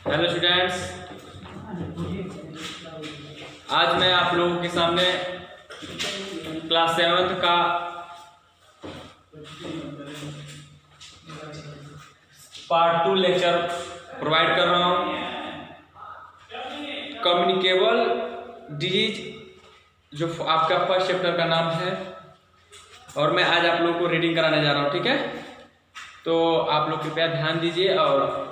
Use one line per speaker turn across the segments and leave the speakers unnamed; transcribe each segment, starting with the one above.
Hello students, आज मैं आप लोगों के सामने क्लास 7th का पार्ट 2 लेक्चर प्रोवाइड कर रहा हूँ। कम्युनिकेबल डिजीज जो आपका फर्स्ट चैप्टर का नाम है, और मैं आज आप लोगों को रीडिंग कराने जा रहा हूँ। ठीक है, तो आप लोग कृपया ध्यान दीजिए और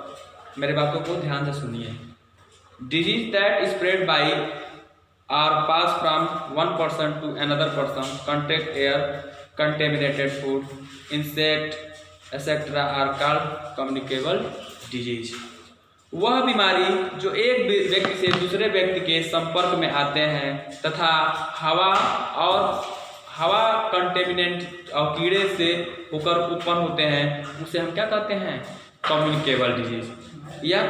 मेरे बातों को ध्यान से सुनिए। Disease that spread by or pass from one person to another person, contact air, contaminated food, insect etcetera are called communicable disease. वह बीमारी जो एक व्यक्ति से दूसरे व्यक्ति के संपर्क में आते हैं तथा हवा कंटेमिनेंट और कीड़े से होकर उत्पन्न होते हैं, उसे हम क्या कहते हैं? Communicable disease. या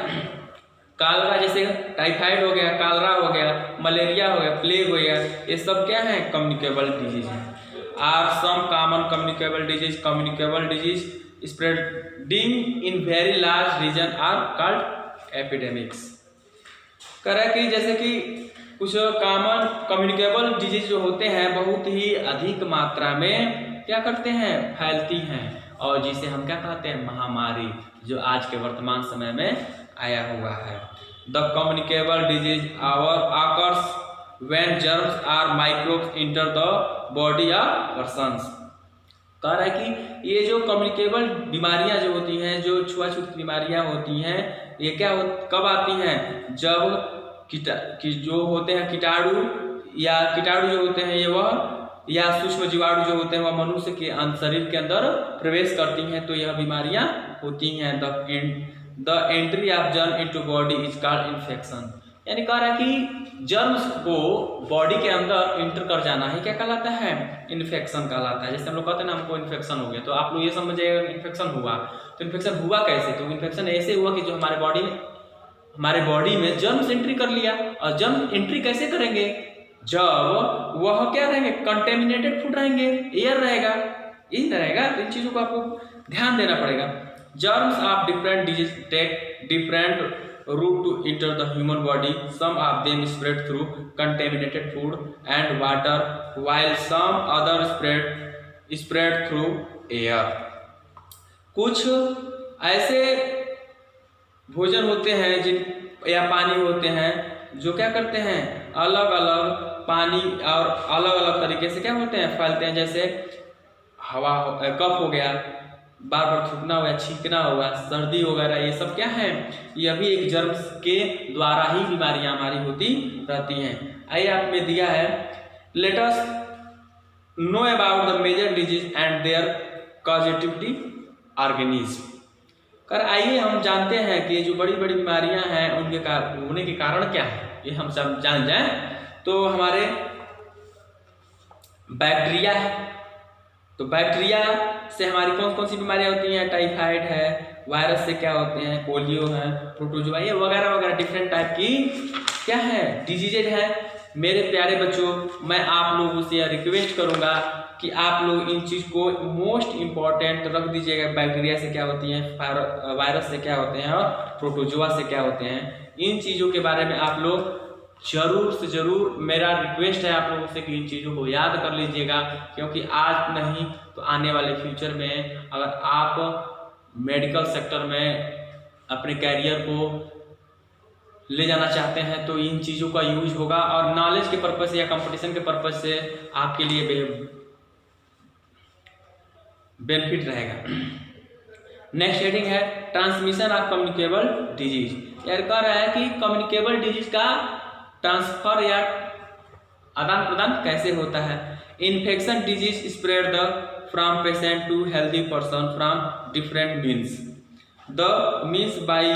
कालरा, जैसे टाइफाइड हो गया, कालरा हो गया, मलेरिया हो गया, प्लेग हो गया, ये सब क्या है? कम्युनिकेबल डिजीज है। Are some common communicable disease spreading in very large region are called epidemics. कह रहा है कि जैसे कि कुछ कॉमन कम्युनिकेबल डिजीज जो होते हैं बहुत ही अधिक मात्रा में क्या करते हैं? फैलती हैं, और जिसे हम क्या कहते हैं? महामारी, जो आज के वर्तमान समय में आया हुआ है। The communicable disease occurs when germs or microbes enter the body of persons. कह रहा है कि ये जो कम्युनिकेबल बीमारियां जो होती हैं, जो छुआछूत बीमारियां होती हैं, ये कब आती हैं? जब जो होते हैं कीटाणु जो होते हैं ये या सूक्ष्म जीवाणु जो होते हैं वह मनुष्य के शरीर के अंदर प्रवेश करती हैं, तो यह बीमारियां होती हैं। The entry of germ into body is called infection. यानी कह रहा है कि जर्म्स को बॉडी के अंदर इंटर कर जाना ही क्या कहलाता है? इन्फेक्शन कहलाता है। जैसे हम लोग कहते हैं ना, हमको इन्फेक्शन हो गया, तो आप लोग ये समझिएगा इन्फेक्शन हुआ, तो इन्फेक्शन हुआ कैसे? तो इन्फेक्शन ऐसे हुआ कि जो हमारे बॉडी में जर्म्स एंट्री कर लिया। और जर्म एंट्री कैसे करेंगे? जब वह क्या रहेंगे? कंटेमिनेटेड फूड रहेंगे, एयर रहेगा, इन रहेगा। इन चीजों को आपको ध्यान देना पड़ेगा। Germs of different disease take different route to enter the human body. Some of them spread through contaminated food and water, while some others spread through air. कुछ ऐसे भोजन होते हैं या पानी होते हैं जो क्या करते हैं? अलग अलग पानी और अलग अलग तरीके से क्या होते हैं? फैलते हैं। जैसे हवा, कफ हो गया, बार बार थूकना हुआ, छींकना हुआ, सर्दी वगैरह, ये सब क्या है? यह भी एक जर्म्स के द्वारा ही बीमारियां हमारी होती रहती हैं। आइए आप में दिया है, let us know about the major disease and their causative organism. कर आइए हम जानते हैं कि जो बड़ी बड़ी बीमारियां हैं उनके होने के कारण क्या है, ये हम सब जान जाएं। तो हमारे बैक्टीरिया है, तो बैक्टीरिया से हमारी कौन कौन सी बीमारियां होती हैं? टाइफाइड है, वायरस से क्या होते हैं? पोलियो है, प्रोटोजोआ, ये वगैरह वगैरह डिफरेंट टाइप की क्या है? डिजीजेज है। मेरे प्यारे बच्चों, मैं आप लोगों से रिक्वेस्ट करूंगा कि आप लोग इन चीज को मोस्ट इंपॉर्टेंट रख दीजिएगा। बैक्टीरिया से क्या होती हैं, वायरस से क्या होते हैं, और प्रोटोजोआ से क्या होते हैं। इन चीजों के बारे में आप लोग जरूर से जरूर, मेरा रिक्वेस्ट है आप लोगों से कि इन चीज़ों को याद कर लीजिएगा, क्योंकि आज नहीं तो आने वाले फ्यूचर में अगर आप मेडिकल सेक्टर में अपने कैरियर को ले जाना चाहते हैं तो इन चीज़ों का यूज होगा, और नॉलेज के पर्पज से या कंपटीशन के पर्पज से आपके लिए बेनिफिट रहेगा। नेक्स्ट हेडिंग है ट्रांसमिशन ऑफ कम्युनिकेबल डिजीज। यार कह रहा है कि कम्युनिकेबल डिजीज का ट्रांसफर या आदान प्रदान कैसे होता है? Infection disease spread the from patient to healthy person from different means. The means by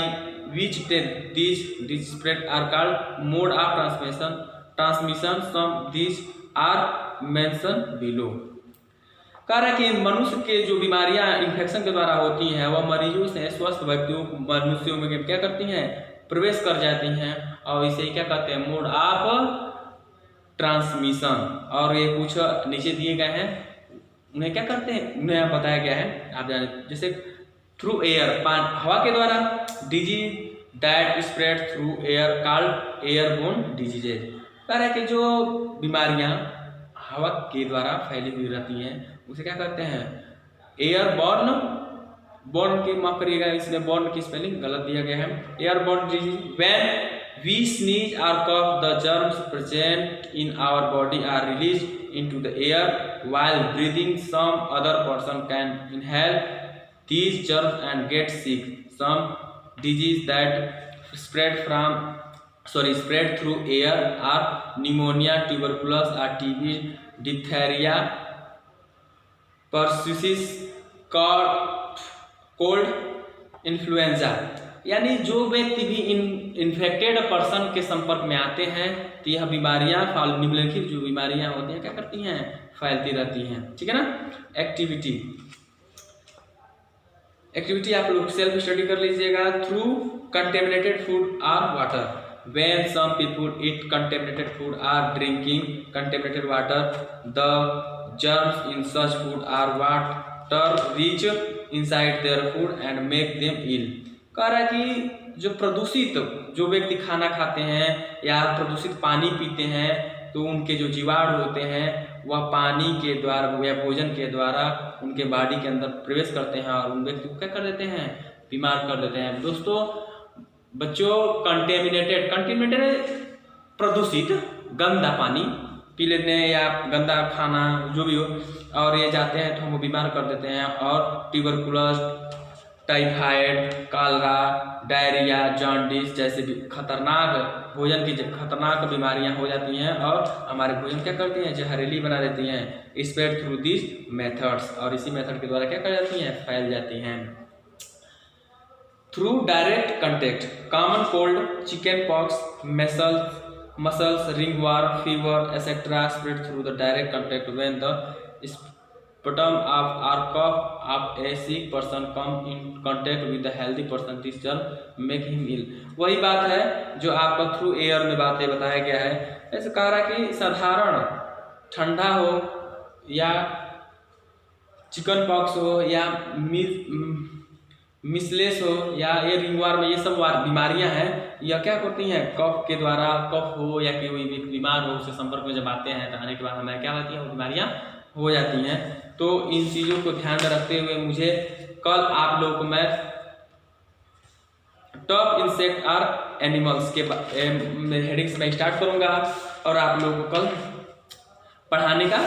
which this disease spread are called mode of transmission. Some this are mention below. कह रहा है कि मनुष्य के जो बीमारियां इन्फेक्शन के द्वारा होती हैं वह मरीजों से स्वस्थ व्यक्तियों मनुष्यों में क्या करती हैं? प्रवेश कर जाती हैं, और इसे क्या कहते हैं? Mode of transmission. और ये कुछ नीचे दिए गए हैं, उन्हें क्या करते हैं? उन्हें बताया गया है, आप जाने। जैसे थ्रू एयर, हवा के द्वारा, that spread through air called airborne diseases. कह रहा है कि जो बीमारियां हवा के द्वारा फैली हुई रहती हैं उसे क्या कहते हैं, एयरबोर्न। बोर्न की माफ करिएगा, इसमें बोर्न की स्पेलिंग गलत दिया गया है, airborne disease. When we sneeze or cough, the germs present in our body are released into the air while breathing. Some other person can inhale these germs and get sick. Some diseases that spread through air are pneumonia, tuberculosis or TB, diphtheria, pertussis, cold, influenza. यानी जो व्यक्ति भी infected person के संपर्क में आते हैं तो यह बीमारियां निम्नलिखित जो बीमारियां होती हैं क्या करती हैं, फैलती रहती हैं। ठीक है ना। एक्टिविटी आप लोग सेल्फ स्टडी कर लीजिएगा। थ्रू कंटेमिनेटेड फूड और water, when some people eat contaminated food और drinking contaminated water, the germs in such food or water reach inside their food and make them ill. कह रहा है कि जो प्रदूषित जो व्यक्ति खाना खाते हैं या प्रदूषित पानी पीते हैं तो उनके जो जीवाणु होते हैं वह पानी के द्वारा या भोजन के द्वारा उनके बॉडी के अंदर प्रवेश करते हैं और उन व्यक्ति को क्या कर देते हैं, बीमार कर देते हैं। दोस्तों बच्चों, कंटेमिनेटेड प्रदूषित गंदा पानी पी लेते हैं या गंदा खाना जो भी हो और ये जाते हैं तो हमको बीमार कर देते हैं। और tuberculosis, typhoid, cholera, diarrhoea, jaundice जैसे खतरनाक भोजन की खतरनाक बीमारियां हो जाती हैं और हमारे भोजन क्या करती हैं, जहरीली बना देती हैं। स्प्रेड थ्रू दिस मेथड्स, और इसी मेथड के द्वारा क्या कर जाती हैं, फैल जाती हैं। Through direct contact, common cold, chicken pox, measles, ringworm, fever etcetera spread through the direct contact when the sputum or cough of a sick person come in contact with the healthy person, this germ make him ill। वही बात है जो आपका through air में बातें बताया गया है। ऐसे कह रहा कि साधारण ठंडा हो या चिकन पॉक्स हो या मिसलेस हो या ये रिंगवर्म, ये सब बीमारियां हैं, यह क्या करती हैं, कफ के द्वारा, कफ हो या कोई भी बीमार हो उसके संपर्क में जब आते हैं तो आने के बाद हमें क्या होती है, वो बीमारियां हो जाती हैं। तो इन चीज़ों को ध्यान में रखते हुए मुझे कल आप लोगों को मैं टॉप इंसेक्ट और एनिमल्स के हेडिंग से मैं स्टार्ट करूंगा और आप लोगों को कल पढ़ाने का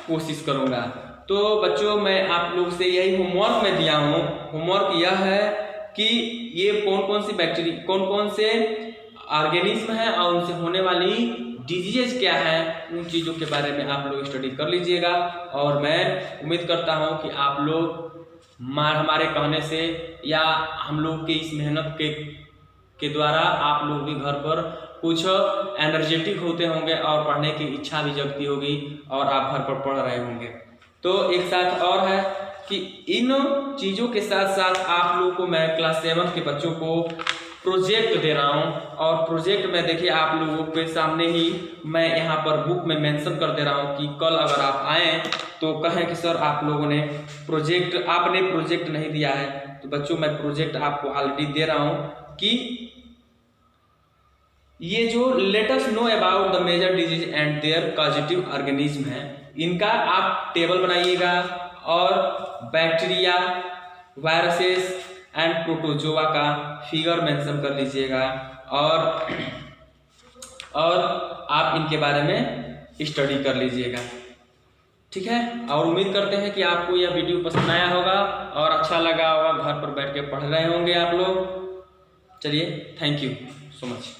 कोशिश करूंगा। तो बच्चों मैं आप लोग से यही होमवर्क में दिया हूँ। होमवर्क यह है कि ये कौन कौन से ऑर्गेनिज्म है और उनसे होने वाली डिजीजेज क्या है, उन चीज़ों के बारे में आप लोग स्टडी कर लीजिएगा। और मैं उम्मीद करता हूं कि आप लोग हमारे कहने से या हम लोग के इस मेहनत के द्वारा आप लोग भी घर पर कुछ एनर्जेटिक होते होंगे और पढ़ने की इच्छा भी जगती होगी और आप घर पर पढ़ रहे होंगे। तो एक साथ और है कि इन चीज़ों के साथ साथ आप लोगों को मैं क्लास 7 के बच्चों को प्रोजेक्ट दे रहा हूं और प्रोजेक्ट में देखिए आप लोगों के सामने ही मैं यहाँ पर बुक में मेंशन कर दे रहा हूं कि कल अगर आप आए तो कहें कि सर आप लोगों ने प्रोजेक्ट नहीं दिया है। तो बच्चों मैं प्रोजेक्ट आपको ऑलरेडी दे रहा हूं कि ये जो let us know about the major disease and their causative organism है, इनका आप टेबल बनाइएगा और बैक्टीरिया, वायरसेस एंड प्रोटोजोआ का फिगर मेंशन कर लीजिएगा और आप इनके बारे में स्टडी कर लीजिएगा। ठीक है, और उम्मीद करते हैं कि आपको यह वीडियो पसंद आया होगा और अच्छा लगा होगा, घर पर बैठ के पढ़ रहे होंगे आप लोग। चलिए, थैंक यू सो मच।